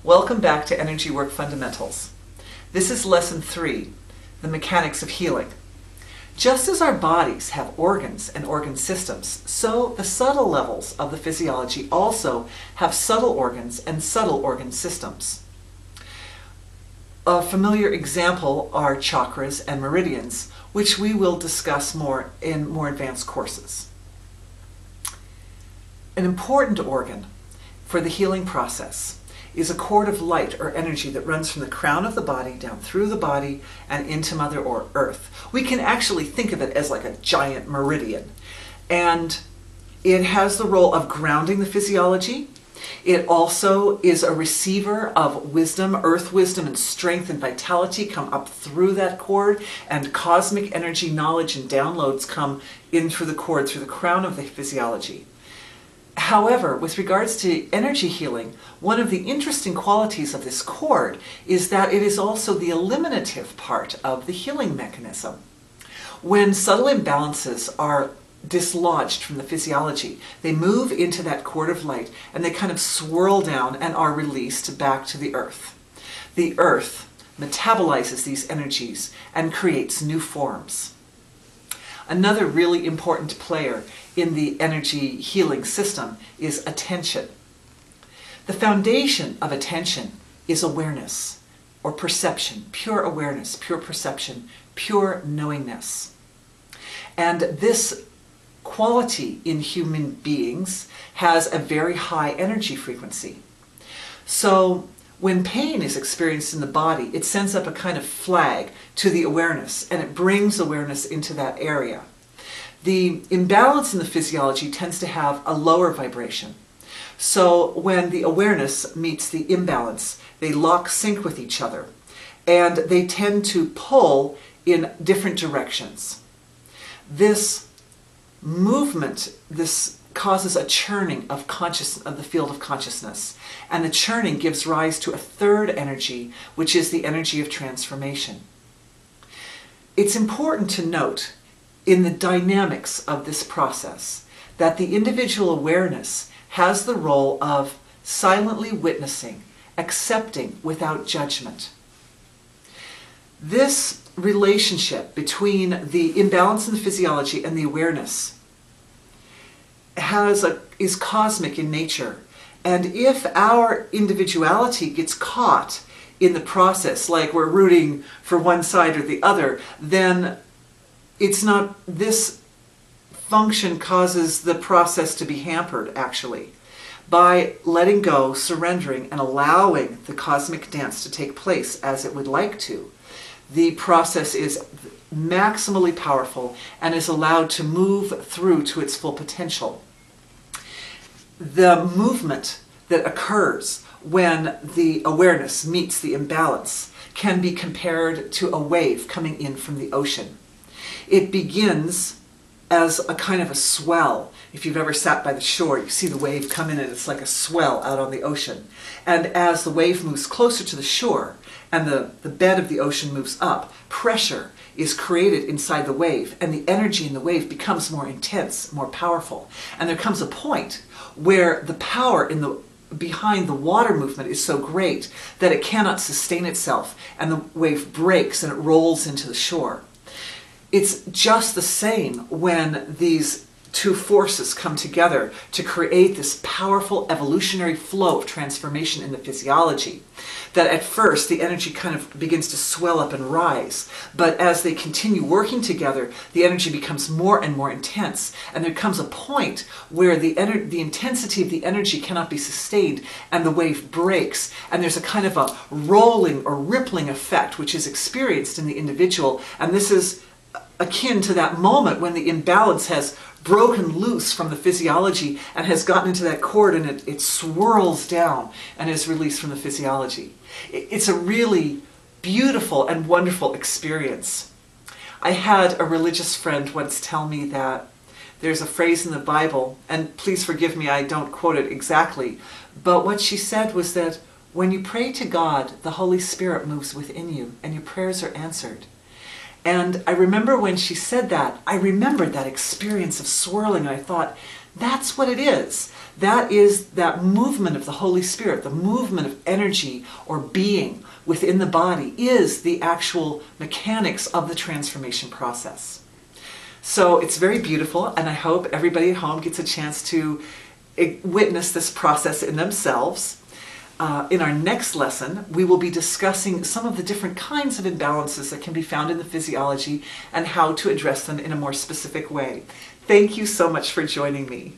Welcome back to Energy Work Fundamentals. This is Lesson 3, the mechanics of healing. Just as our bodies have organs and organ systems, so the subtle levels of the physiology also have subtle organs and subtle organ systems. A familiar example are chakras and meridians, which we will discuss more in more advanced courses. An important organ for the healing process is a cord of light or energy that runs from the crown of the body down through the body and into Mother Earth. We can actually think of it as like a giant meridian. And it has the role of grounding the physiology. It also is a receiver of wisdom, earth wisdom, and strength and vitality come up through that cord, and cosmic energy, knowledge, and downloads come in through the cord, through the crown of the physiology. However, with regards to energy healing, one of the interesting qualities of this cord is that it is also the eliminative part of the healing mechanism. When subtle imbalances are dislodged from the physiology, they move into that cord of light and they kind of swirl down and are released back to the earth. The earth metabolizes these energies and creates new forms. Another really important player in the energy healing system is attention. The foundation of attention is awareness or perception, pure awareness, pure perception, pure knowingness. And this quality in human beings has a very high energy frequency. So when pain is experienced in the body, it sends up a kind of flag to the awareness, and it brings awareness into that area. The imbalance in the physiology tends to have a lower vibration. So when the awareness meets the imbalance, they lock sync with each other, and they tend to pull in different directions. This movement, this causes a churning of the field of consciousness, and the churning gives rise to a third energy, which is the energy of transformation. It's important to note in the dynamics of this process that the individual awareness has the role of silently witnessing, accepting without judgment. This relationship between the imbalance in the physiology and the awareness is cosmic in nature. And if our individuality gets caught in the process, like we're rooting for one side or the other, then this function causes the process to be hampered, actually. By letting go, surrendering, and allowing the cosmic dance to take place as it would like to, the process is maximally powerful and is allowed to move through to its full potential. The movement that occurs when the awareness meets the imbalance can be compared to a wave coming in from the ocean. It begins as a kind of a swell. If you've ever sat by the shore, you see the wave come in and it's like a swell out on the ocean. And as the wave moves closer to the shore and the bed of the ocean moves up, pressure is created inside the wave, and the energy in the wave becomes more intense, more powerful. And there comes a point where the power behind the water movement is so great that it cannot sustain itself, and the wave breaks and it rolls into the shore. It's just the same when these two forces come together to create this powerful evolutionary flow of transformation in the physiology. That at first the energy kind of begins to swell up and rise, but as they continue working together, the energy becomes more and more intense, and there comes a point where the intensity of the energy cannot be sustained, and the wave breaks, and there's a kind of a rolling or rippling effect which is experienced in the individual, and this is akin to that moment when the imbalance has broken loose from the physiology and has gotten into that cord, and it swirls down and is released from the physiology. It's a really beautiful and wonderful experience. I had a religious friend once tell me that there's a phrase in the Bible, and please forgive me, I don't quote it exactly, but what she said was that when you pray to God, the Holy Spirit moves within you and your prayers are answered. And I remember when she said that, I remembered that experience of swirling, and I thought, That's what it is. That is that movement of the Holy Spirit, the movement of energy or being within the body is the actual mechanics of the transformation process. So it's very beautiful, and I hope everybody at home gets a chance to witness this process in themselves. In our next lesson, we will be discussing some of the different kinds of imbalances that can be found in the physiology and how to address them in a more specific way. Thank you so much for joining me.